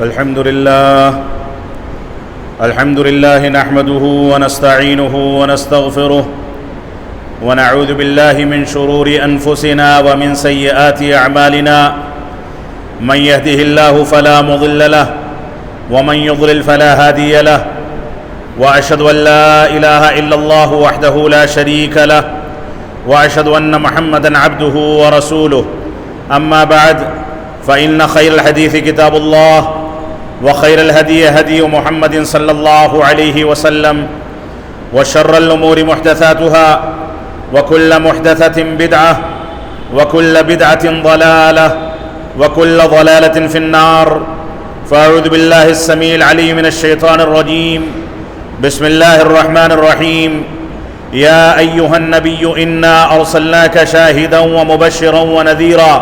الحمد لله نحمده ونستعينه ونستغفره ونعوذ بالله من شرور أنفسنا ومن سيئات أعمالنا من يهده الله فلا مضل له ومن يضلل فلا هادي له وأشهد أن لا إله إلا الله وحده لا شريك له وأشهد أن محمدا عبده ورسوله أما بعد فإن خير الحديث كتاب الله وخير الهدي هدي محمد صلى الله عليه وسلم وشر الأمور محدثاتها وكل محدثة بدعة وكل بدعة ضلالة وكل ضلالة في النار فأعوذ بالله السميع العليم من الشيطان الرجيم بسم الله الرحمن الرحيم يا أيها النبي إنا أرسلناك شاهدا ومبشرا ونذيرا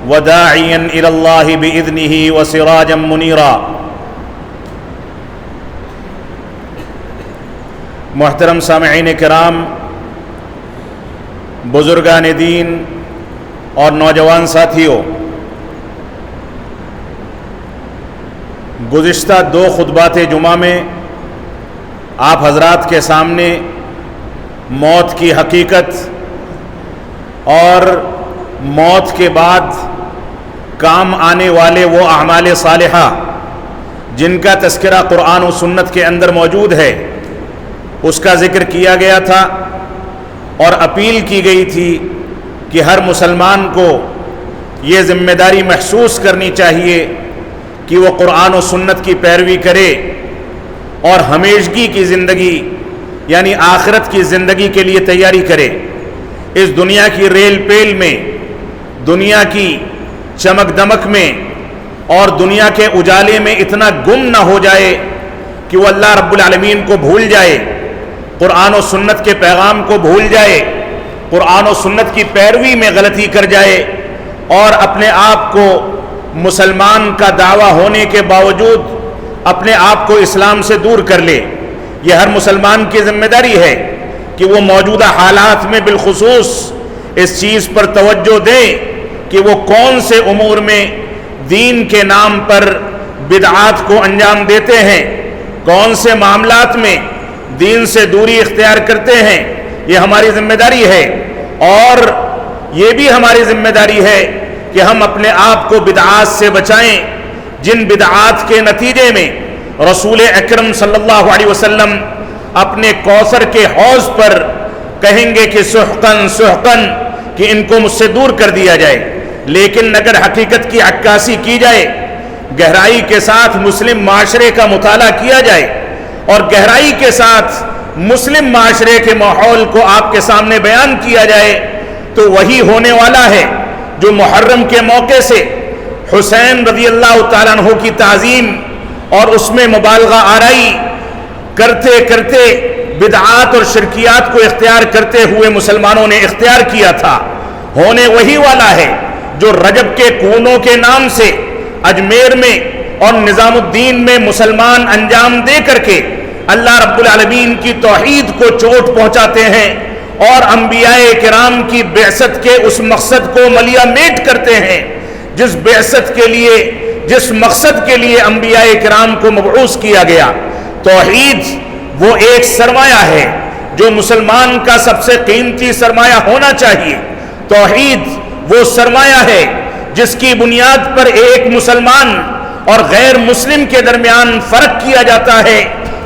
وداعيا إلى الله بإذنه وسراجا منيرا۔ محترم سامعین کرام، بزرگان دین اور نوجوان ساتھیوں، گزشتہ 2 خطبات جمعہ میں آپ حضرات کے سامنے موت کی حقیقت اور موت کے بعد کام آنے والے وہ اعمال صالحہ جن کا تذکرہ قرآن و سنت کے اندر موجود ہے اس کا ذکر کیا گیا تھا، اور اپیل کی گئی تھی کہ ہر مسلمان کو یہ ذمہ داری محسوس کرنی چاہیے کہ وہ قرآن و سنت کی پیروی کرے اور ہمیشگی کی زندگی یعنی آخرت کی زندگی کے لیے تیاری کرے۔ اس دنیا کی ریل پیل میں، دنیا کی چمک دمک میں اور دنیا کے اجالے میں اتنا گم نہ ہو جائے کہ وہ اللہ رب العالمین کو بھول جائے، قرآن و سنت کے پیغام کو بھول جائے، قرآن و سنت کی پیروی میں غلطی کر جائے اور اپنے آپ کو مسلمان کا دعویٰ ہونے کے باوجود اپنے آپ کو اسلام سے دور کر لے۔ یہ ہر مسلمان کی ذمہ داری ہے کہ وہ موجودہ حالات میں بالخصوص اس چیز پر توجہ دے کہ وہ کون سے امور میں دین کے نام پر بدعات کو انجام دیتے ہیں، کون سے معاملات میں دین سے دوری اختیار کرتے ہیں۔ یہ ہماری ذمہ داری ہے، اور یہ بھی ہماری ذمہ داری ہے کہ ہم اپنے آپ کو بدعات سے بچائیں، جن بدعات کے نتیجے میں رسول اکرم صلی اللہ علیہ وسلم اپنے کوثر کے حوض پر کہیں گے کہ سحقن سحقن، کہ ان کو مجھ سے دور کر دیا جائے۔ لیکن اگر حقیقت کی عکاسی کی جائے، گہرائی کے ساتھ مسلم معاشرے کا مطالعہ کیا جائے اور گہرائی کے ساتھ مسلم معاشرے کے ماحول کو آپ کے سامنے بیان کیا جائے، تو وہی ہونے والا ہے جو محرم کے موقع سے حسین رضی اللہ تعالیٰ عنہ کی تعظیم اور اس میں مبالغہ آرائی کرتے کرتے بدعات اور شرکیات کو اختیار کرتے ہوئے مسلمانوں نے اختیار کیا تھا، ہونے وہی والا ہے جو رجب کے کونوں کے نام سے اجمیر میں اور نظام الدین میں مسلمان انجام دے کر کے اللہ رب العالمین کی توحید کو چوٹ پہنچاتے ہیں اور انبیاء کرام کی بعثت کے اس مقصد کو ملیا میٹ کرتے ہیں جس بعثت کے لیے، جس مقصد کے لیے انبیاء کرام کو مبعوث کیا گیا۔ توحید وہ ایک سرمایہ ہے جو مسلمان کا سب سے قیمتی سرمایہ ہونا چاہیے۔ توحید وہ سرمایہ ہے جس کی بنیاد پر ایک مسلمان اور غیر مسلم کے درمیان فرق کیا جاتا ہے۔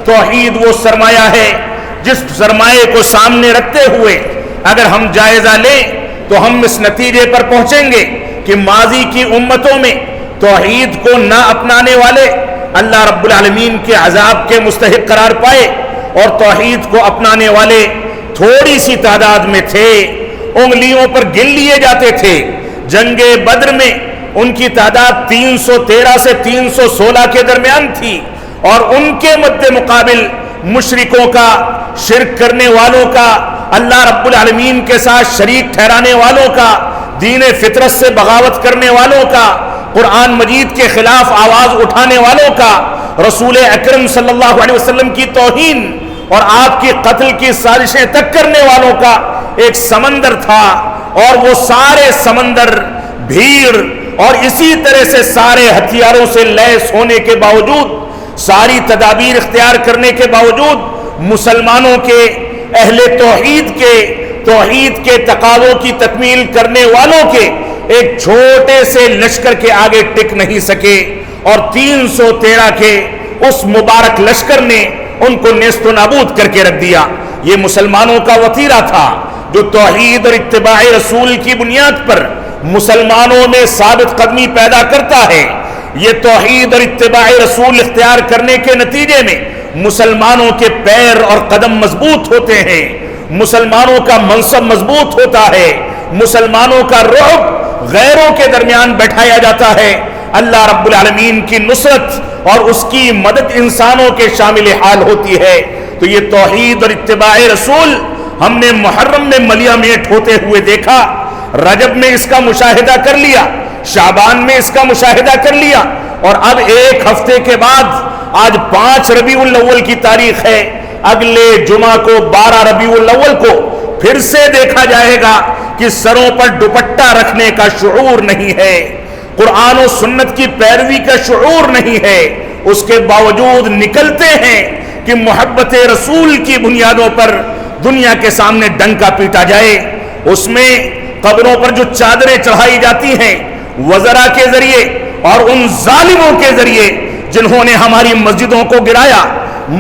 توحید وہ سرمایہ ہے جس سرمایہ کو سامنے رکھتے ہوئے اگر ہم جائزہ لیں تو ہم اس نتیجے پر پہنچیں گے کہ ماضی کی امتوں میں توحید کو نہ اپنانے والے اللہ رب العالمین کے عذاب کے مستحق قرار پائے، اور توحید کو اپنانے والے تھوڑی سی تعداد میں تھے، انگلیوں پر گن لیے جاتے تھے۔ جنگ بدر میں ان کی تعداد 313 سے 316 کے درمیان تھی، اور ان کے مد مقابل مشرکوں کا، شرک کرنے والوں کا، اللہ رب العالمین کے ساتھ شریک ٹھہرانے والوں کا، دین فطرت سے بغاوت کرنے والوں کا، قرآن مجید کے خلاف آواز اٹھانے والوں کا، رسول اکرم صلی اللہ علیہ وسلم کی توہین اور آپ کی قتل کی سازشیں تک کرنے والوں کا ایک سمندر تھا، اور وہ سارے سمندر بھیڑ اور اسی طرح سے سارے ہتھیاروں سے لیس ہونے کے باوجود، ساری تدابیر اختیار کرنے کے باوجود، مسلمانوں کے، اہل توحید کے تقاضوں کی تکمیل کرنے والوں کے ایک چھوٹے سے لشکر کے آگے ٹک نہیں سکے، اور 313 کے اس مبارک لشکر نے ان کو نیست و نابود کر کے رکھ دیا۔ یہ مسلمانوں کا وتیرہ تھا جو توحید اور اتباع رسول کی بنیاد پر مسلمانوں میں ثابت قدمی پیدا کرتا ہے۔ یہ توحید اور اتباع رسول اختیار کرنے کے نتیجے میں مسلمانوں کے پیر اور قدم مضبوط ہوتے ہیں، مسلمانوں کا منصب مضبوط ہوتا ہے، مسلمانوں کا رعب غیروں کے درمیان بیٹھایا جاتا ہے، اللہ رب العالمین کی نصرت اور اس کی مدد انسانوں کے شامل حال ہوتی ہے۔ تو یہ توحید اور اتباع رسول ہم نے محرم میں ملیا میٹ ہوتے ہوئے دیکھا، رجب میں اس کا مشاہدہ کر لیا، شعبان میں اس کا مشاہدہ کر لیا، اور اب ایک ہفتے کے بعد آج 5 ربیع الاول کی تاریخ ہے، اگلے جمعہ کو 12 ربیع الاول کو پھر سے دیکھا جائے گا کہ سروں پر دوپٹہ رکھنے کا شعور نہیں ہے، قرآن و سنت کی پیروی کا شعور نہیں ہے، اس کے باوجود نکلتے ہیں کہ محبت رسول کی بنیادوں پر دنیا کے سامنے ڈنکا پیٹا جائے۔ اس میں قبروں پر جو چادریں چڑھائی جاتی ہیں وزراء کے ذریعے اور ان ظالموں کے ذریعے جنہوں نے ہماری مسجدوں کو گرایا،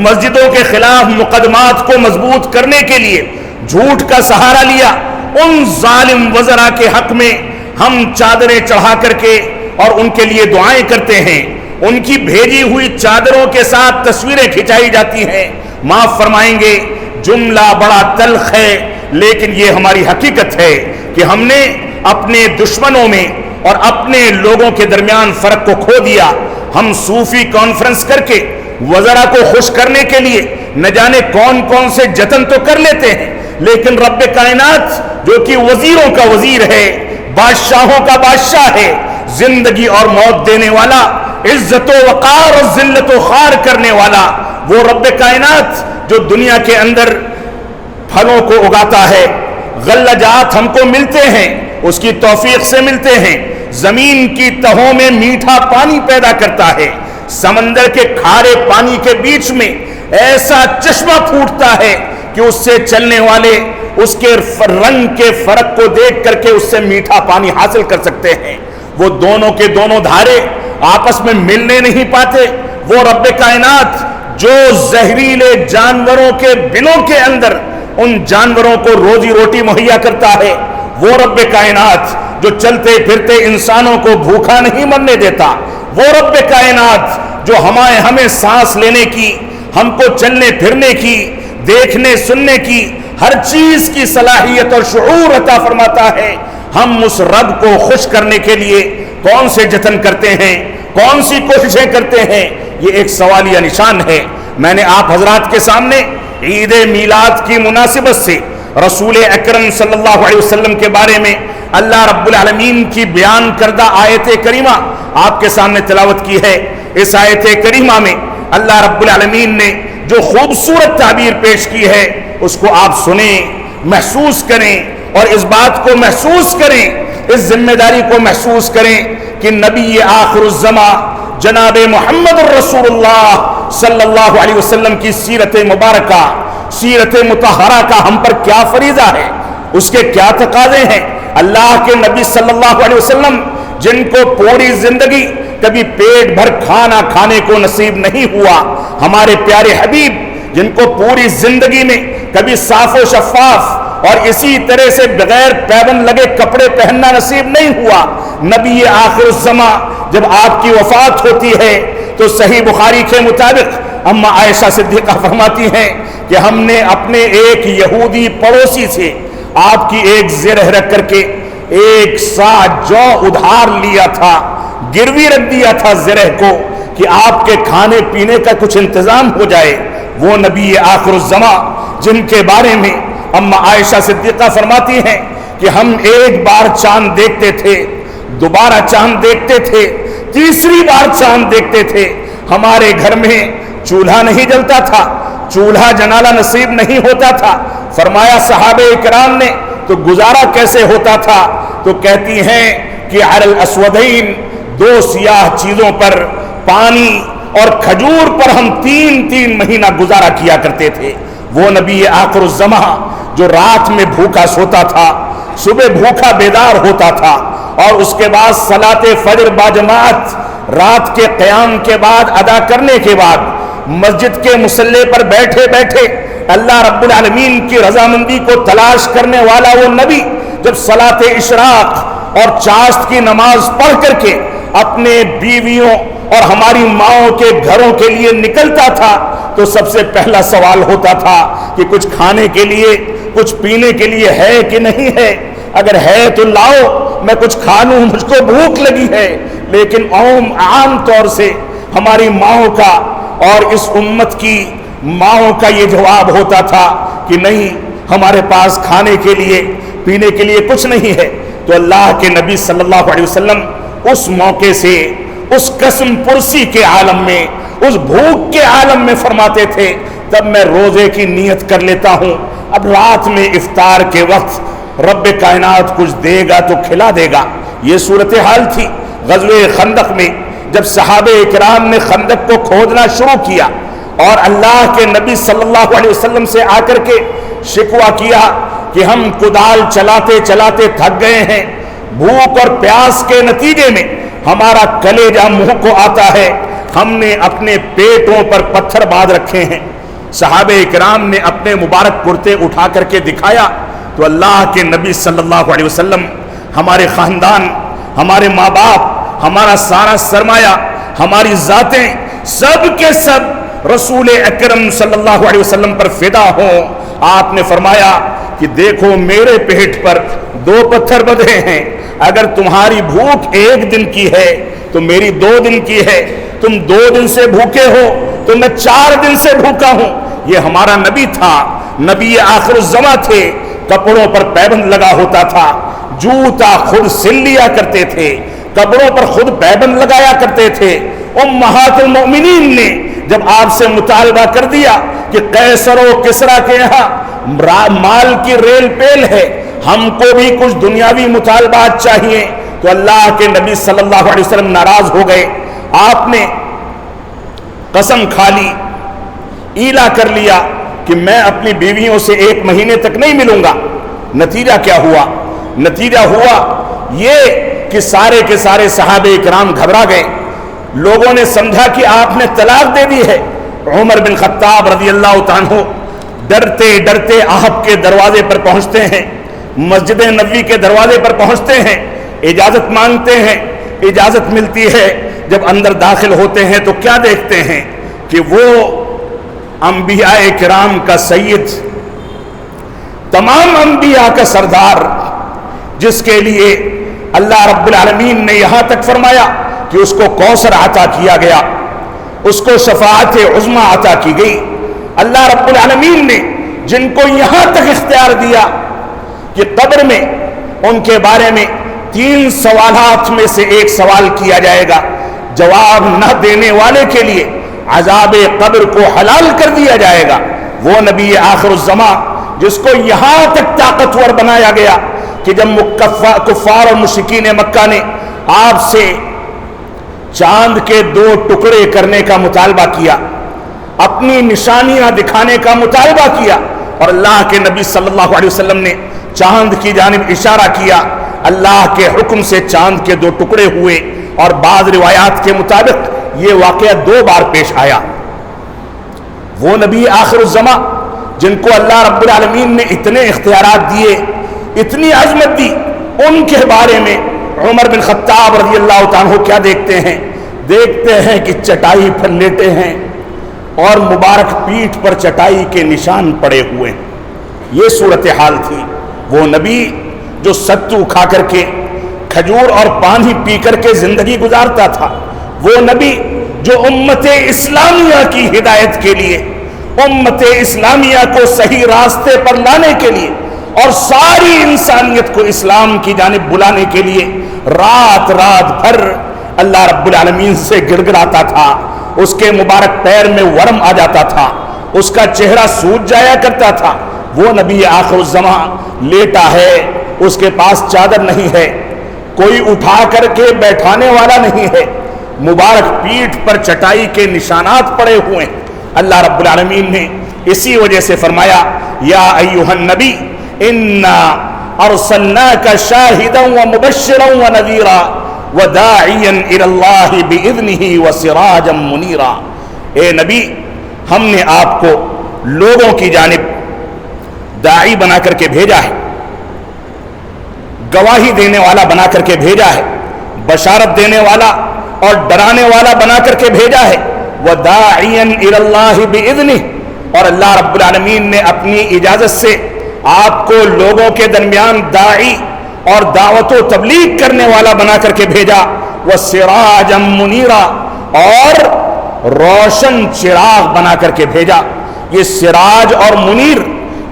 مسجدوں کے خلاف مقدمات کو مضبوط کرنے کے لیے جھوٹ کا سہارا لیا، ان ظالم وزراء کے حق میں ہم چادریں چڑھا کر کے اور ان کے لیے دعائیں کرتے ہیں، ان کی بھیجی ہوئی چادروں کے ساتھ تصویریں کھچائی جاتی ہیں۔ معاف فرمائیں گے، جملہ بڑا تلخ ہے، لیکن یہ ہماری حقیقت ہے کہ ہم نے اپنے دشمنوں میں اور اپنے لوگوں کے درمیان فرق کو کھو دیا۔ ہم صوفی کانفرنس کر کے وزراء کو خوش کرنے کے لیے نہ جانے کون کون سے جتن تو کر لیتے ہیں، لیکن رب کائنات جو کہ وزیروں کا وزیر ہے، بادشاہوں کا بادشاہ ہے، زندگی اور موت دینے والا، عزت و وقار اور ذلت و خوار کرنے والا، وہ رب کائنات جو دنیا کے اندر پھلوں کو اگاتا ہے، غلہ جات ہم کو ملتے ہیں، اس کی توفیق سے ملتے ہیں، زمین کی تہوں میں میٹھا پانی پیدا کرتا ہے، سمندر کے کھارے پانی کے بیچ میں ایسا چشمہ پھوٹتا ہے کہ اس سے چلنے والے اس کے رنگ کے فرق کو دیکھ کر کے اس سے میٹھا پانی حاصل کر سکتے ہیں۔ وہ دونوں کے دونوں دھارے آپس میں ملنے نہیں پاتے۔ وہ رب کائنات جو زہریلے جانوروں کے بلوں کے اندر ان جانوروں کو روزی روٹی مہیا کرتا ہے، وہ رب کائنات جو چلتے پھرتے انسانوں کو بھوکا نہیں مرنے دیتا، وہ رب کائنات جو ہمیں سانس لینے کی، ہم کو چلنے پھرنے کی، دیکھنے سننے کی، ہر چیز کی صلاحیت اور شعور عطا فرماتا ہے، ہم اس رب کو خوش کرنے کے لیے کون سے جتن کرتے ہیں، کون سی کوششیں کرتے ہیں، یہ ایک سوالیہ نشان ہے۔ میں نے آپ حضرات کے سامنے عید میلاد کی مناسبت سے رسول اکرم صلی اللہ علیہ وسلم کے بارے میں اللہ رب العالمین کی بیان کردہ آیت کریمہ آپ کے سامنے تلاوت کی ہے۔ اس آیت کریمہ میں اللہ رب العالمین نے جو خوبصورت تعبیر پیش کی ہے اس کو آپ سنیں، محسوس کریں، اور اس بات کو محسوس کریں، اس ذمہ داری کو محسوس کریں کہ نبی آخر الزماں جناب محمد الرسول اللہ صلی اللہ علیہ وسلم کی سیرت مبارکہ، سیرت مطہرہ کا ہم پر کیا فریضہ ہے، اس کے کیا تقاضے ہیں۔ اللہ کے نبی صلی اللہ علیہ وسلم جن کو پوری زندگی کبھی پیٹ بھر کھانا کھانے کو نصیب نہیں ہوا، ہمارے پیارے حبیب جن کو پوری زندگی میں کبھی صاف و شفاف اور اسی طرح سے بغیر پیبند لگے کپڑے پہننا نصیب نہیں ہوا، نبی آخر الزماں جب آپ کی وفات ہوتی ہے تو صحیح بخاری کے مطابق اما عائشہ صدیقہ فرماتی ہیں کہ ہم نے اپنے ایک یہودی پڑوسی سے آپ کی ایک زرہ رکھ کر کے 1 سا جو ادھار لیا تھا، گروی رکھ دیا تھا زرہ کو کہ آپ کے کھانے پینے کا کچھ انتظام ہو جائے۔ وہ نبی آخر الزماں جن کے بارے میں اما عائشہ صدیقہ فرماتی ہیں کہ ہم ایک بار چاند دیکھتے تھے، دوبارہ چاند دیکھتے تھے، تیسری بار چاند دیکھتے تھے، ہمارے گھر میں چولہا نہیں جلتا تھا، چولہا جنالا نصیب نہیں ہوتا تھا۔ فرمایا صحابہ کرام نے تو گزارا کیسے ہوتا تھا؟ تو کہتی ہیں کہ علی الاسودین، دو سیاہ چیزوں پر، پانی اور کھجور پر ہم 3 مہینہ گزارا کیا کرتے تھے۔ وہ نبی آخر الزمان جو رات میں بھوکا سوتا تھا، صبح بھوکا بیدار ہوتا تھا، اور اس کے بعد صلاۃ فجر باجماعت رات کے قیام کے بعد ادا کرنے کے بعد مسجد کے مصلی پر بیٹھے بیٹھے اللہ رب العالمین کی رضامندی کو تلاش کرنے والا وہ نبی جب صلاۃ اشراق اور چاشت کی نماز پڑھ کر کے اپنے بیویوں اور ہماری ماؤں کے گھروں کے لیے نکلتا تھا تو سب سے پہلا سوال ہوتا تھا کہ کچھ کھانے کے لیے، کچھ پینے کے لیے ہے کہ نہیں ہے؟ اگر ہے تو لاؤ، میں کچھ کھا لوں، مجھ کو بھوک لگی ہے۔ لیکن عام طور سے ہماری ماؤں کا اور اس امت کی ماؤں کا یہ جواب ہوتا تھا کہ نہیں، ہمارے پاس کھانے کے لیے پینے کے لیے کچھ نہیں ہے۔ تو اللہ کے نبی صلی اللہ علیہ وسلم اس موقع سے، اس قسم پرسی کے عالم میں، اس بھوک کے عالم میں فرماتے تھے تب میں روزے کی نیت کر لیتا ہوں، اب رات میں افطار کے وقت رب کائنات کچھ دے گا تو کھلا دے گا۔ یہ صورتحال تھی غزوہ خندق میں، جب صحابہ کرام نے خندق کو کھودنا شروع کیا اور اللہ کے نبی صلی اللہ علیہ وسلم سے آ کر کے شکوہ کیا کہ ہم کدال چلاتے چلاتے تھک گئے ہیں، بھوک اور پیاس کے نتیجے میں ہمارا کلیجہ منہ کو آتا ہے، ہم نے اپنے پیٹوں پر پتھر باندھ رکھے ہیں۔ صحابہ کرام نے اپنے مبارک کرتے اٹھا کر کے دکھایا تو اللہ کے نبی صلی اللہ علیہ وسلم، ہمارے خاندان، ہمارے ماں باپ، ہمارا سارا سرمایہ، ہماری ذاتیں، سب کے سب رسول اکرم صلی اللہ علیہ وسلم پر فدا ہوں۔ آپ نے فرمایا کہ دیکھو میرے پیٹ پر 2 پتھر بدھے ہیں، اگر تمہاری بھوک 1 دن کی ہے تو میری 2 دن کی ہے، تم 2 دن سے بھوکے ہو تو میں 4 دن سے بھوکا ہوں۔ یہ ہمارا نبی تھا، نبی آخر الزمان تھے، کپڑوں پر پیبند لگا ہوتا تھا، جوتا خود سل لیا کرتے تھے، کپڑوں پر خود پیبند لگایا کرتے تھے۔ امہات المؤمنین نے جب آپ سے مطالبہ کر دیا کہ قیصر و کسریٰ کے یہاں مال کی ریل پیل ہے، ہم کو بھی کچھ دنیاوی مطالبات چاہیے، تو اللہ کے نبی صلی اللہ علیہ وسلم ناراض ہو گئے۔ آپ نے قسم کھا لی، ایلا کر لیا کہ میں اپنی بیویوں سے 1 مہینے تک نہیں ملوں گا۔ نتیجہ کیا ہوا؟ نتیجہ ہوا یہ کہ سارے کے سارے صحابہ کرام گھبرا گئے، لوگوں نے سمجھا کہ آپ نے طلاق دے دی ہے۔ عمر بن خطاب رضی اللہ عنہ ڈرتے ڈرتے آپ کے دروازے پر پہنچتے ہیں، مسجد نبوی کے دروازے پر پہنچتے ہیں، اجازت مانگتے ہیں، اجازت ملتی ہے۔ جب اندر داخل ہوتے ہیں تو کیا دیکھتے ہیں کہ وہ انبیاء کرام کا سید، تمام انبیاء کا سردار، جس کے لیے اللہ رب العالمین نے یہاں تک فرمایا کہ اس کو کوثر عطا کیا گیا، اس کو شفاعت عظمی عطا کی گئی۔ اللہ رب العالمین نے جن کو یہاں تک اختیار دیا کہ قبر میں ان کے بارے میں 3 سوالات میں سے 1 سوال کیا جائے گا، جواب نہ دینے والے کے لیے عذاب قبر کو حلال کر دیا جائے گا۔ وہ نبی آخر الزمان جس کو یہاں تک طاقتور بنایا گیا کہ جب کفار اور مشرکین مکہ نے آپ سے چاند کے 2 ٹکڑے کرنے کا مطالبہ کیا، اپنی نشانیاں دکھانے کا مطالبہ کیا، اور اللہ کے نبی صلی اللہ علیہ وسلم نے چاند کی جانب اشارہ کیا، اللہ کے حکم سے چاند کے 2 ٹکڑے ہوئے، اور بعض روایات کے مطابق یہ واقعہ 2 بار پیش آیا۔ وہ نبی آخر الزمان جن کو اللہ رب العالمین نے اتنے اختیارات دیے، اتنی عظمت دی، ان کے بارے میں عمر بن خطاب رضی اللہ عنہ کیا دیکھتے ہیں کہ چٹائی پر لیٹے ہیں اور مبارک پیٹھ پر چٹائی کے نشان پڑے ہوئے ہیں۔ یہ صورتحال تھی۔ وہ نبی جو ستو کھا کر کے، کھجور اور پانی پی کر کے زندگی گزارتا تھا، وہ نبی جو امت اسلامیہ کی ہدایت کے لیے، امت اسلامیہ کو صحیح راستے پر لانے کے لیے اور ساری انسانیت کو اسلام کی جانب بلانے کے لیے رات بھر اللہ رب العالمین سے گڑ گڑاتا تھا۔ اس کے مبارک پیر میں ورم آ جاتا تھا، اس کا چہرہ سوج جایا کرتا تھا۔ وہ نبی آخر الزمان لیٹا ہے، اس کے پاس چادر نہیں ہے، کوئی اٹھا کر کے بیٹھانے والا نہیں ہے، مبارک پیٹھ پر چٹائی کے نشانات پڑے ہوئے ہیں۔ اللہ رب العالمین نے اسی وجہ سے فرمایا یا ایھا النبی انا ارسلناک شاہدا ومبشرا ونذیرا وداعیا الی اللہ باذنہ وسراجا منیرا۔ اے نبی، ہم نے آپ کو لوگوں کی جانب داعی بنا کر کے بھیجا ہے، گواہی دینے والا بنا کر کے بھیجا ہے، بشارت دینے والا اور ڈرانے والا بنا کر کے بھیجا ہے، وَدَاعِيًا إِلَى اللَّهِ بِإِذْنِهِ، اور اللہ رب العالمین نے اپنی اجازت سے آپ کو لوگوں کے درمیان داعی اور دعوت و تبلیغ کرنے والا بنا کر کے بھیجا، وَسِرَاجًا مُنِيرًا، اور روشن چراغ بنا کر کے بھیجا۔ یہ سراج اور منیر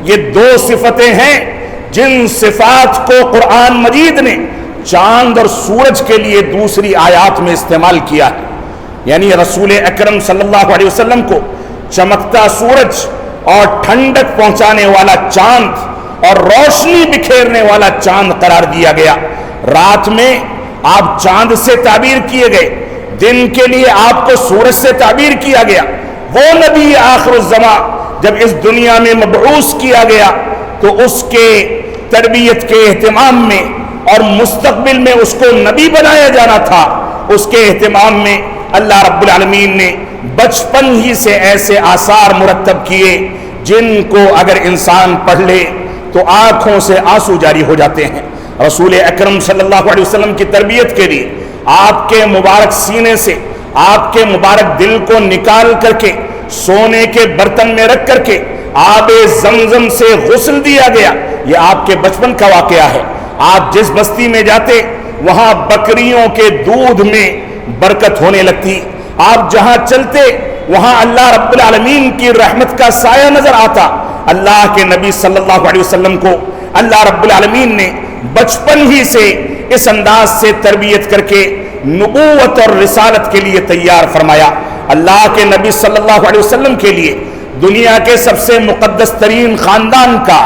یہ دو صفتیں ہیں جن صفات کو قرآن مجید نے چاند اور سورج کے لیے دوسری آیات میں استعمال کیا ہے، یعنی رسول اکرم صلی اللہ علیہ وسلم کو چمکتا سورج اور ٹھنڈک پہنچانے والا چاند اور روشنی بکھیرنے والا چاند قرار دیا گیا۔ رات میں آپ چاند سے تعبیر کیے گئے، دن کے لیے آپ کو سورج سے تعبیر کیا گیا۔ وہ نبی آخر الزماں جب اس دنیا میں مبعوث کیا گیا تو اس کے تربیت کے اہتمام میں اور مستقبل میں اس کو نبی بنایا جانا تھا، اس کے اہتمام میں اللہ رب العالمین نے بچپن ہی سے ایسے آثار مرتب کیے جن کو اگر انسان پڑھ لے تو آنکھوں سے آنسو جاری ہو جاتے ہیں۔ رسول اکرم صلی اللہ علیہ وسلم کی تربیت کے لیے آپ کے مبارک سینے سے آپ کے مبارک دل کو نکال کر کے سونے کے برتن میں رکھ کر کے آب زمزم سے غسل دیا گیا۔ یہ آپ کے بچپن کا واقعہ ہے۔ آپ جس بستی میں جاتے وہاں بکریوں کے دودھ میں برکت ہونے لگتی، آپ جہاں چلتے وہاں اللہ رب العالمین کی رحمت کا سایہ نظر آتا۔ اللہ کے نبی صلی اللہ علیہ وسلم کو اللہ رب العالمین نے بچپن ہی سے اس انداز سے تربیت کر کے نبوت اور رسالت کے لیے تیار فرمایا۔ اللہ کے نبی صلی اللہ علیہ وسلم کے لیے دنیا کے سب سے مقدس ترین خاندان کا،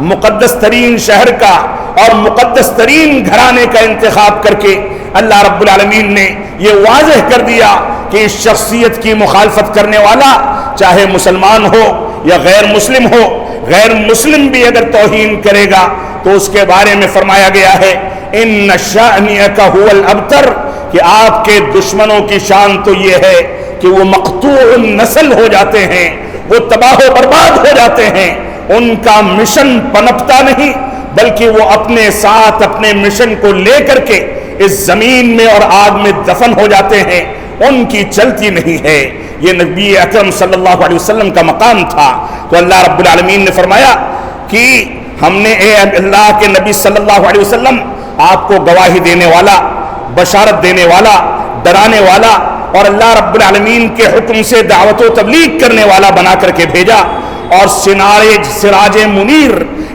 مقدس ترین شہر کا اور مقدس ترین گھرانے کا انتخاب کر کے اللہ رب العالمین نے یہ واضح کر دیا کہ اس شخصیت کی مخالفت کرنے والا چاہے مسلمان ہو یا غیر مسلم ہو، غیر مسلم بھی اگر توہین کرے گا تو اس کے بارے میں فرمایا گیا ہے ان شأنک هو الابتر، کہ آپ کے دشمنوں کی شان تو یہ ہے کہ وہ مقطوع النسل ہو جاتے ہیں، وہ تباہ و برباد ہو جاتے ہیں، ان کا مشن پنپتا نہیں بلکہ وہ اپنے ساتھ اپنے مشن کو لے کر کے اس زمین میں اور آگ میں دفن ہو جاتے ہیں، ان کی چلتی نہیں ہے۔ یہ نبی اکرم صلی اللہ علیہ وسلم کا مقام تھا۔ تو اللہ رب العالمین نے فرمایا کہ ہم نے اے اللہ کے نبی صلی اللہ علیہ وسلم آپ کو گواہی دینے والا، بشارت دینے والا، ڈرانے والا اور اللہ رب العالمین کے حکم سے دعوت و تبلیغ کرنے والا بنا کر کے بھیجا، اور سراج منیر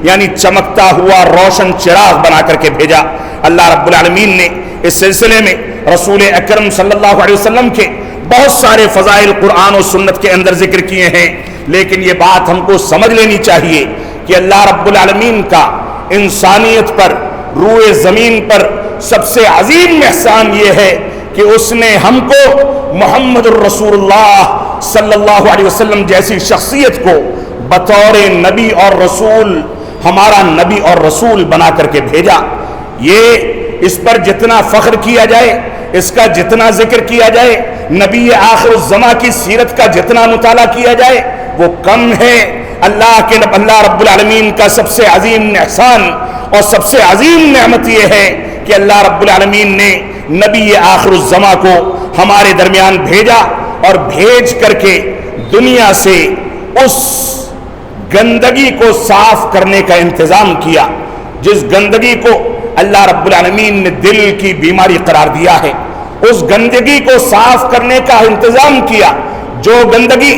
یعنی چمکتا ہوا روشن چراغ بنا کر کے بھیجا۔ اللہ رب العالمین نے اس سلسلے میں رسول اکرم صلی اللہ علیہ وسلم کے بہت سارے فضائل قرآن و سنت کے اندر ذکر کیے ہیں، لیکن یہ بات ہم کو سمجھ لینی چاہیے کہ اللہ رب العالمین کا انسانیت پر، روئے زمین پر سب سے عظیم احسان یہ ہے کہ اس نے ہم کو محمد الرسول اللہ صلی اللہ علیہ وسلم جیسی شخصیت کو بطور نبی اور رسول، ہمارا نبی اور رسول بنا کر کے بھیجا۔ یہ اس پر جتنا فخر کیا جائے، اس کا جتنا ذکر کیا جائے، نبی آخر الزماں کی سیرت کا جتنا مطالعہ کیا جائے وہ کم ہے۔ اللہ رب العالمین کا سب سے عظیم احسان اور سب سے عظیم نعمت یہ ہے کہ اللہ رب العالمین نے نبی آخر الزماں کو ہمارے درمیان بھیجا اور بھیج کر کے دنیا سے اس گندگی کو صاف کرنے کا انتظام کیا، جس گندگی کو اللہ رب العالمین نے دل کی بیماری قرار دیا ہے، اس گندگی کو صاف کرنے کا انتظام کیا۔ جو گندگی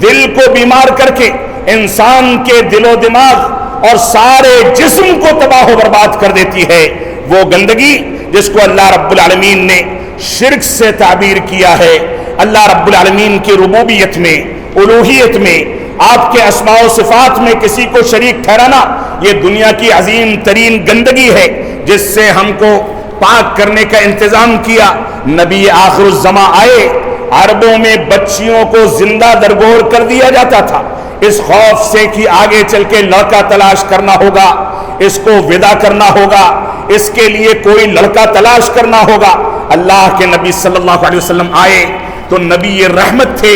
دل کو بیمار کر کے انسان کے دل و دماغ اور سارے جسم کو تباہ و برباد کر دیتی ہے، وہ گندگی جس کو اللہ رب العالمین نے شرک سے تعبیر کیا ہے، اللہ رب العالمین کی ربوبیت میں، الوہیت میں، آپ کے اسماء و صفات میں کسی کو شریک ٹھہرانا، یہ دنیا کی عظیم ترین گندگی ہے جس سے ہم کو پاک کرنے کا انتظام کیا۔ نبی آخر الزماں آئے، عربوں میں بچیوں کو زندہ درگور کر دیا جاتا تھا، اس خوف سے کہ آگے چل کے لڑکا تلاش کرنا ہوگا، اس کو ودا کرنا ہوگا، اس کے لیے کوئی لڑکا تلاش کرنا ہوگا۔ اللہ کے نبی صلی اللہ علیہ وسلم آئے تو نبی یہ رحمت تھے،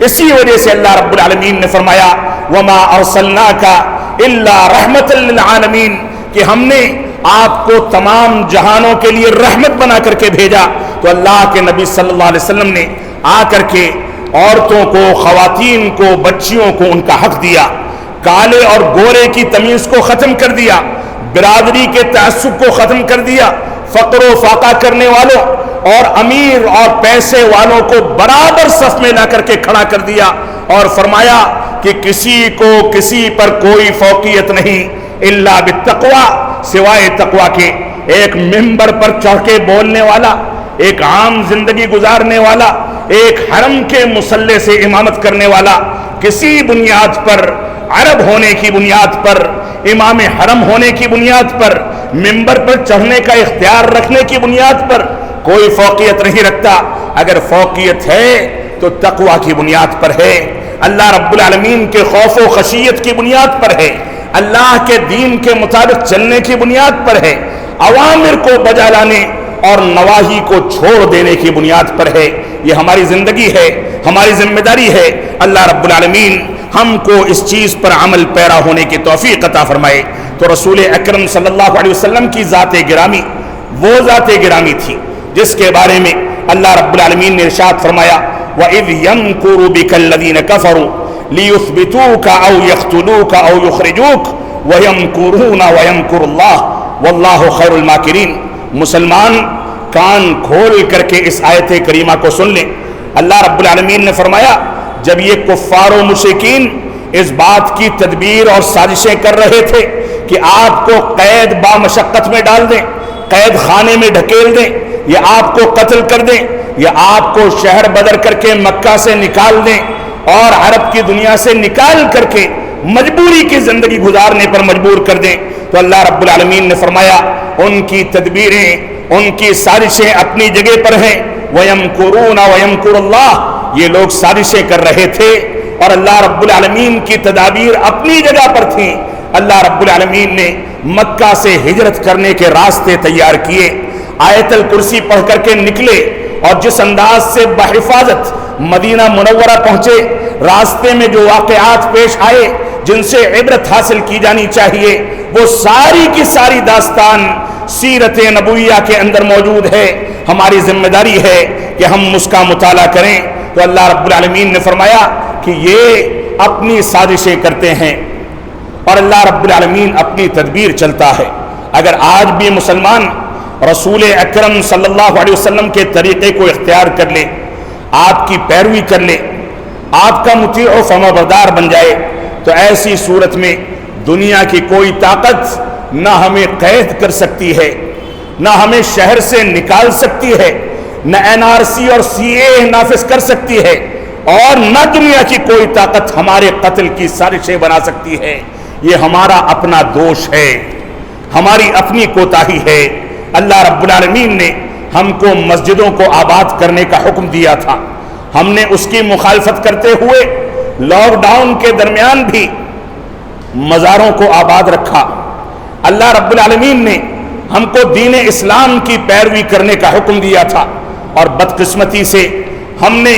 اسی وجہ سے اللہ رب العالمین نے فرمایا وَمَا أَرْسَلْنَاكَ إِلَّا رَحْمَةً لِّلْعَالَمِينَ کہ ہم نے آپ کو تمام جہانوں کے لیے رحمت بنا کر کے بھیجا۔ تو اللہ کے نبی صلی اللہ علیہ وسلم نے آ کر کے عورتوں کو، خواتین کو، بچیوں کو ان کا حق دیا، کالے اور گورے کی تمیز کو ختم کر دیا، برادری کے تعصب کو ختم کر دیا، فقر و فاقہ کرنے والوں اور امیر اور پیسے والوں کو برابر صف میں لا کر کے کھڑا کر دیا، اور فرمایا کہ کسی کو کسی پر کوئی فوقیت نہیں الا بالتقوی، سوائے تقوی کے۔ ایک ممبر پر چڑھ کے بولنے والا، ایک عام زندگی گزارنے والا، ایک حرم کے مصلے سے امامت کرنے والا، کسی بنیاد پر، عرب ہونے کی بنیاد پر، امام حرم ہونے کی بنیاد پر، ممبر پر چڑھنے کا اختیار رکھنے کی بنیاد پر کوئی فوقیت نہیں رکھتا۔ اگر فوقیت ہے تو تقوی کی بنیاد پر ہے، اللہ رب العالمین کے خوف و خشیت کی بنیاد پر ہے، اللہ کے دین کے مطابق چلنے کی بنیاد پر ہے، اوامر کو بجا لانے اور نواہی کو چھوڑ دینے کی بنیاد پر ہے۔ یہ ہماری زندگی ہے، ہماری ذمہ داری ہے۔ اللہ رب العالمین ہم کو اس چیز پر عمل پیرا ہونے کی توفیق عطا فرمائے۔ تو رسول اکرم صلی اللہ علیہ وسلم کی ذات گرامی وہ ذات گرامی تھی جس کے بارے میں اللہ رب العالمین نے ارشاد فرمایا وَإِذْ يَمْكُرُ بِكَ الَّذِينَ كَفَرُوا لِيُثْبِتُوكَ أَوْ يَقْتُلُوكَ أَوْ يُخْرِجُوكَ وَيَمْكُرُونَ وَيَمْكُرُ اللَّهُ وَاللَّهُ خَيْرُ الْمَاكِرِينَ۔ مسلمان کان کھول کر کے اس آیت کریمہ کو سن لیں۔ اللہ رب العالمین نے فرمایا جب یہ کفار و مشرکین اس بات کی تدبیر اور سازشیں کر رہے تھے کہ آپ کو قید با مشقت میں ڈال دیں، قید خانے میں ڈھکیل دیں، یا آپ کو قتل کر دیں، یا آپ کو شہر بدر کر کے مکہ سے نکال دیں اور عرب کی دنیا سے نکال کر کے مجبوری کی زندگی گزارنے پر مجبور کر دیں، تو اللہ رب العالمین نے فرمایا ان کی تدبیریں، ان کی سازشیں اپنی جگہ پر ہیں۔ وَيَمْكُرُونَ وَيَمْكُرُ اللَّهُ، یہ لوگ سازشیں کر رہے تھے اور اللہ رب العالمین کی تدابیر اپنی جگہ پر تھیں۔ اللہ رب العالمین نے مکہ سے ہجرت کرنے کے راستے تیار کیے، آیت الکرسی پڑھ کر کے نکلے، اور جس انداز سے بحفاظت مدینہ منورہ پہنچے، راستے میں جو واقعات پیش آئے جن سے عبرت حاصل کی جانی چاہیے، وہ ساری کی ساری داستان سیرت نبویہ کے اندر موجود ہے۔ ہماری ذمہ داری ہے کہ ہم اس کا مطالعہ کریں۔ تو اللہ رب العالمین نے فرمایا کہ یہ اپنی سازشیں کرتے ہیں اور اللہ رب العالمین اپنی تدبیر چلتا ہے۔ اگر آج بھی مسلمان رسول اکرم صلی اللہ علیہ وسلم کے طریقے کو اختیار کر لے، آپ کی پیروی کر لے، آپ کا مطیع و فرمانبردار بن جائے، تو ایسی صورت میں دنیا کی کوئی طاقت نہ ہمیں قید کر سکتی ہے، نہ ہمیں شہر سے نکال سکتی ہے، نہ NRC اور CA نافذ کر سکتی ہے، اور نہ دنیا کی کوئی طاقت ہمارے قتل کی سازشیں بنا سکتی ہے۔ یہ ہمارا اپنا دوش ہے، ہماری اپنی کوتاہی ہے۔ اللہ رب العالمین نے ہم کو مسجدوں کو آباد کرنے کا حکم دیا تھا، ہم نے اس کی مخالفت کرتے ہوئے لاک ڈاؤن کے درمیان بھی مزاروں کو آباد رکھا۔ اللہ رب العالمین نے ہم کو دین اسلام کی پیروی کرنے کا حکم دیا تھا، اور بدقسمتی سے ہم نے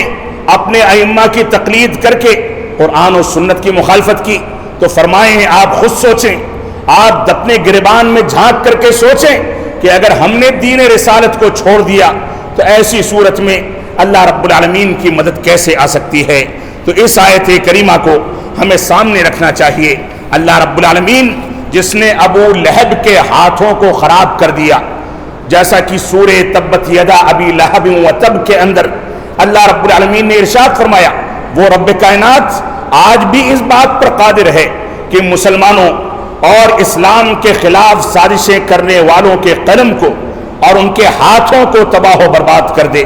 اپنے ائمہ کی تقلید کر کے قرآن و سنت کی مخالفت کی۔ تو فرمائیں آپ خود سوچیں، آپ اپنے گریبان میں جھانک کر کے سوچیں کہ اگر ہم نے دین رسالت کو چھوڑ دیا تو ایسی صورت میں اللہ رب العالمین کی مدد کیسے آ سکتی ہے۔ تو اس آیت کریمہ کو ہمیں سامنے رکھنا چاہیے۔ اللہ رب العالمین جس نے ابو لہب کے ہاتھوں کو خراب کر دیا، جیسا کہ سورہ تبت یدا ابی لہب و تب کے اندر اللہ رب العالمین نے ارشاد فرمایا، وہ رب کائنات آج بھی اس بات پر قادر ہے کہ مسلمانوں اور اسلام کے خلاف سازشیں کرنے والوں کے قلم کو اور ان کے ہاتھوں کو تباہ و برباد کر دے۔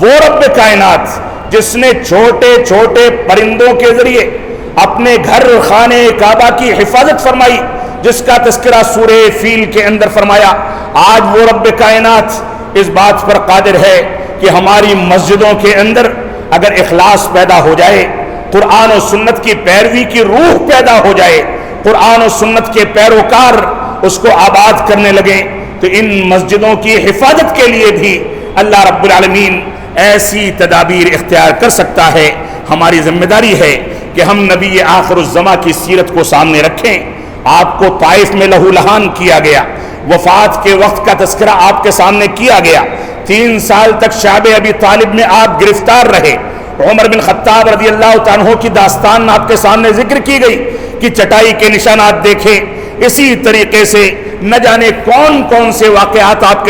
وہ رب کائنات جس نے چھوٹے چھوٹے پرندوں کے ذریعے اپنے گھر خانے کعبہ کی حفاظت فرمائی، جس کا تذکرہ سورہ فیل کے اندر فرمایا، آج وہ رب کائنات اس بات پر قادر ہے کہ ہماری مسجدوں کے اندر اگر اخلاص پیدا ہو جائے، قرآن و سنت کی پیروی کی روح پیدا ہو جائے، قرآن و سنت کے پیروکار اس کو آباد کرنے لگیں، تو ان مسجدوں کی حفاظت کے لیے بھی اللہ رب العالمین ایسی تدابیر اختیار کر سکتا ہے۔ ہماری ذمہ داری ہے کہ ہم نبی آخر الزماں کی سیرت کو سامنے رکھیں۔ آپ کو طائف میں لہو لہان کیا گیا، وفات کے وقت کا تذکرہ آپ کے سامنے کیا گیا، 3 سال تک شعب ابی طالب میں آپ گرفتار رہے، عمر بن خطاب رضی اللہ عنہ کی داستان آپ کے سامنے ذکر کی گئی کہ چٹائی کے نشانات دیکھیں۔ اسی طریقے سے نہ جانے کون کون سے واقعات آپ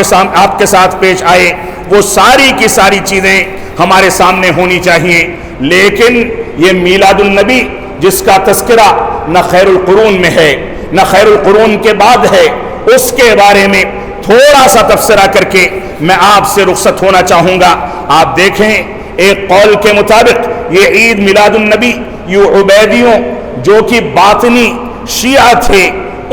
کے ساتھ پیش آئے، وہ ساری کی ساری چیزیں ہمارے سامنے ہونی چاہیے۔ لیکن یہ میلاد النبی جس کا تذکرہ نہ خیر القرون میں ہے نہ خیر القرون کے بعد ہے، اس کے بارے میں تھوڑا سا تبصرہ کر کے میں آپ سے رخصت ہونا چاہوں گا۔ آپ دیکھیں، ایک قول کے مطابق یہ عید میلاد النبی یہ عبیدیوں جو کہ باطنی شیعہ تھے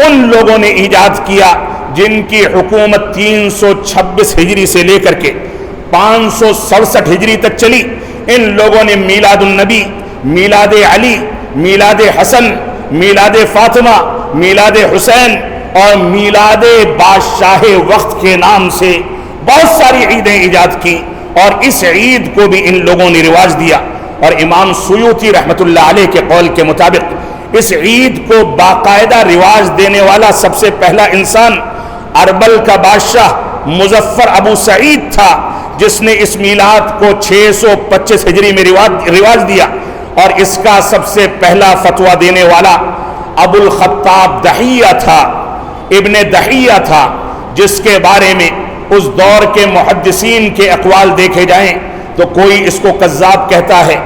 ان لوگوں نے ایجاد کیا، جن کی حکومت 326 ہجری سے لے کر کے 567 ہجری تک چلی۔ ان لوگوں نے میلاد النبی، میلاد علی، میلاد حسن، میلاد فاطمہ، میلاد حسین اور میلاد بادشاہ وقت کے نام سے بہت ساری عیدیں ایجاد کی، اور اس عید کو بھی ان لوگوں نے رواج دیا۔ اور امام سیوطی رحمۃ اللہ علیہ کے قول کے مطابق اس عید کو باقاعدہ رواج دینے والا سب سے پہلا انسان اربل کا بادشاہ مظفر ابو سعید تھا، جس نے اس میلاد کو 625 ہجری میں رواج دیا، اور اس کا سب سے پہلا فتویٰ دینے والا ابو الخطاب دحیہ تھا، ابن دحیہ تھا، جس کے بارے میں اس دور کے محدثین کے اقوال دیکھے جائیں تو کوئی اس کو کذاب کہتا ہے،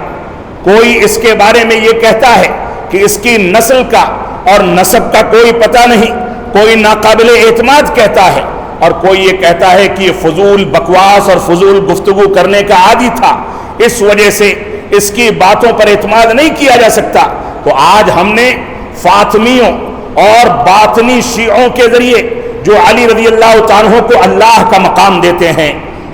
کوئی اس کے بارے میں یہ کہتا ہے کہ اس کی نسل کا اور نسب کا کوئی پتہ نہیں، کوئی ناقابل اعتماد کہتا ہے، اور کوئی یہ کہتا ہے کہ یہ فضول بکواس اور فضول گفتگو کرنے کا عادی تھا، اس وجہ سے اس کی باتوں پر اعتماد نہیں کیا جا سکتا۔ تو آج ہم نے فاطمیوں اور باطنی شیعوں کے ذریعے جو علی رضی اللہ عنہ کو اللہ کا مقام دیتے ہیں،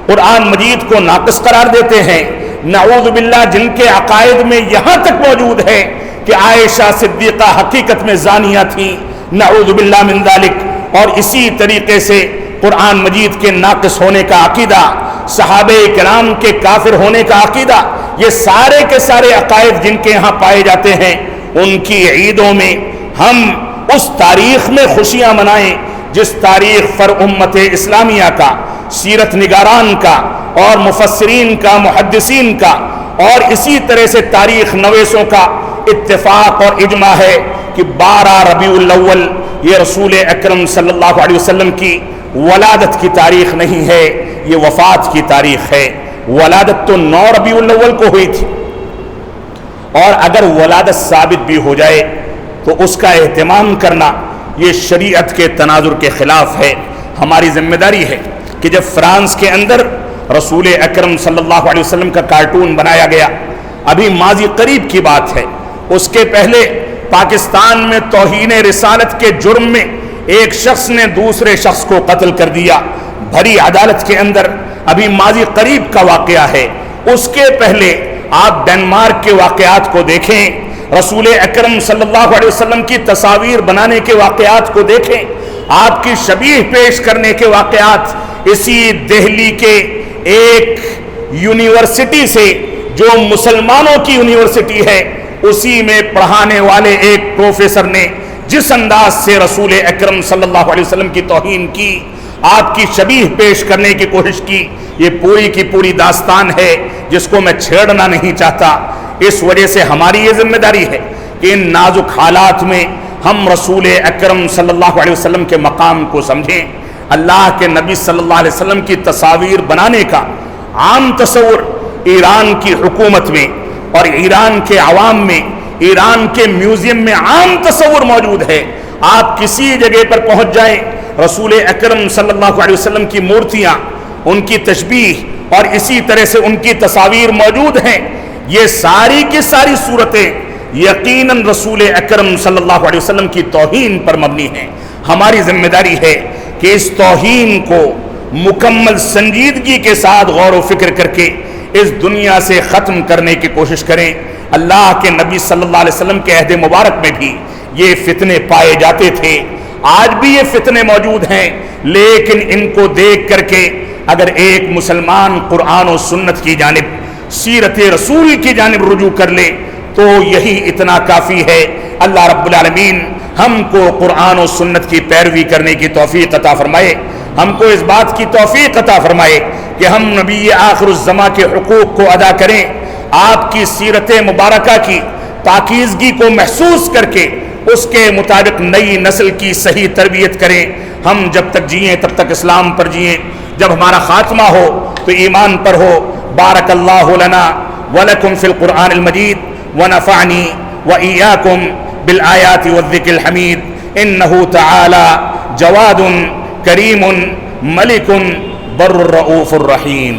قرآن مجید کو ناقص قرار دیتے ہیں، نعوذ باللہ جن کے عقائد میں یہاں تک موجود ہے کہ عائشہ صدیقہ حقیقت میں زانیہ تھی، نعوذ باللہ من ذالک، اور اسی طریقے سے قرآن مجید کے ناقص ہونے کا عقیدہ، صحابہ کرام کے کافر ہونے کا عقیدہ، یہ سارے کے سارے عقائد جن کے یہاں پائے جاتے ہیں، ان کی عیدوں میں ہم اس تاریخ میں خوشیاں منائیں جس تاریخ پر امت اسلامیہ کا، سیرت نگاران کا اور مفسرین کا، محدثین کا، اور اسی طرح سے تاریخ نویسوں کا اتفاق اور اجماع ہے کہ 12 ربیع الاول یہ رسول اکرم صلی اللہ علیہ وسلم کی ولادت کی تاریخ نہیں ہے، یہ وفات کی تاریخ ہے۔ ولادت تو 9 ربیع الاول کو ہوئی تھی، اور اگر ولادت ثابت بھی ہو جائے تو اس کا اہتمام کرنا یہ شریعت کے تناظر کے خلاف ہے۔ ہماری ذمہ داری ہے کہ جب فرانس کے اندر رسول اکرم صلی اللہ علیہ وسلم کا کارٹون بنایا گیا، ابھی ماضی قریب کی بات ہے، اس کے پہلے پاکستان میں توہین رسالت کے جرم میں ایک شخص نے دوسرے شخص کو قتل کر دیا بھری عدالت کے اندر، ابھی ماضی قریب کا واقعہ ہے۔ اس کے پہلے آپ ڈنمارک کے واقعات کو دیکھیں، رسول اکرم صلی اللہ علیہ وسلم کی تصاویر بنانے کے واقعات کو دیکھیں، آپ کی شبیہ پیش کرنے کے واقعات اسی دہلی کے ایک یونیورسٹی سے جو مسلمانوں کی یونیورسٹی ہے، اسی میں پڑھانے والے ایک پروفیسر نے جس انداز سے رسول اکرم صلی اللہ علیہ وسلم کی توہین کی، آپ کی شبیہ پیش کرنے کی کوشش کی، یہ پوری کی پوری داستان ہے جس کو میں چھیڑنا نہیں چاہتا۔ اس وجہ سے ہماری یہ ذمہ داری ہے کہ ان نازک حالات میں ہم رسول اکرم صلی اللہ علیہ وسلم کے مقام کو سمجھیں۔ اللہ کے نبی صلی اللہ علیہ وسلم کی تصاویر بنانے کا عام تصور ایران کی حکومت میں اور ایران کے عوام میں، ایران کے میوزیم میں عام تصور موجود ہے۔ آپ کسی جگہ پر پہنچ جائیں، رسول اکرم صلی اللہ علیہ وسلم کی مورتیاں، ان کی تشبیہ اور اسی طرح سے ان کی تصاویر موجود ہیں۔ یہ ساری کی ساری صورتیں یقیناً رسول اکرم صلی اللہ علیہ وسلم کی توہین پر مبنی ہیں۔ ہماری ذمہ داری ہے کہ اس توہین کو مکمل سنجیدگی کے ساتھ غور و فکر کر کے اس دنیا سے ختم کرنے کی کوشش کریں۔ اللہ کے نبی صلی اللہ علیہ وسلم کے عہد مبارک میں بھی یہ فتنے پائے جاتے تھے، آج بھی یہ فتنے موجود ہیں، لیکن ان کو دیکھ کر کے اگر ایک مسلمان قرآن و سنت کی جانب، سیرت رسول کی جانب رجوع کر لے تو یہی اتنا کافی ہے۔ اللہ رب العالمین ہم کو قرآن و سنت کی پیروی کرنے کی توفیق عطا فرمائے، ہم کو اس بات کی توفیق عطا فرمائے کہ ہم نبی آخر الزماں کے حقوق کو ادا کریں، آپ کی سیرت مبارکہ کی پاکیزگی کو محسوس کر کے اس کے مطابق نئی نسل کی صحیح تربیت کریں۔ ہم جب تک جئیں تب تک اسلام پر جئیں، جب ہمارا خاتمہ ہو تو ایمان پر ہو۔ بارک اللہ لنا ولکم فی القرآن المجید ونفعنی وإیاکم بالآیات والذکر الحمید انہ تعالی جواد کریم ملک بر الرؤوف الرحیم۔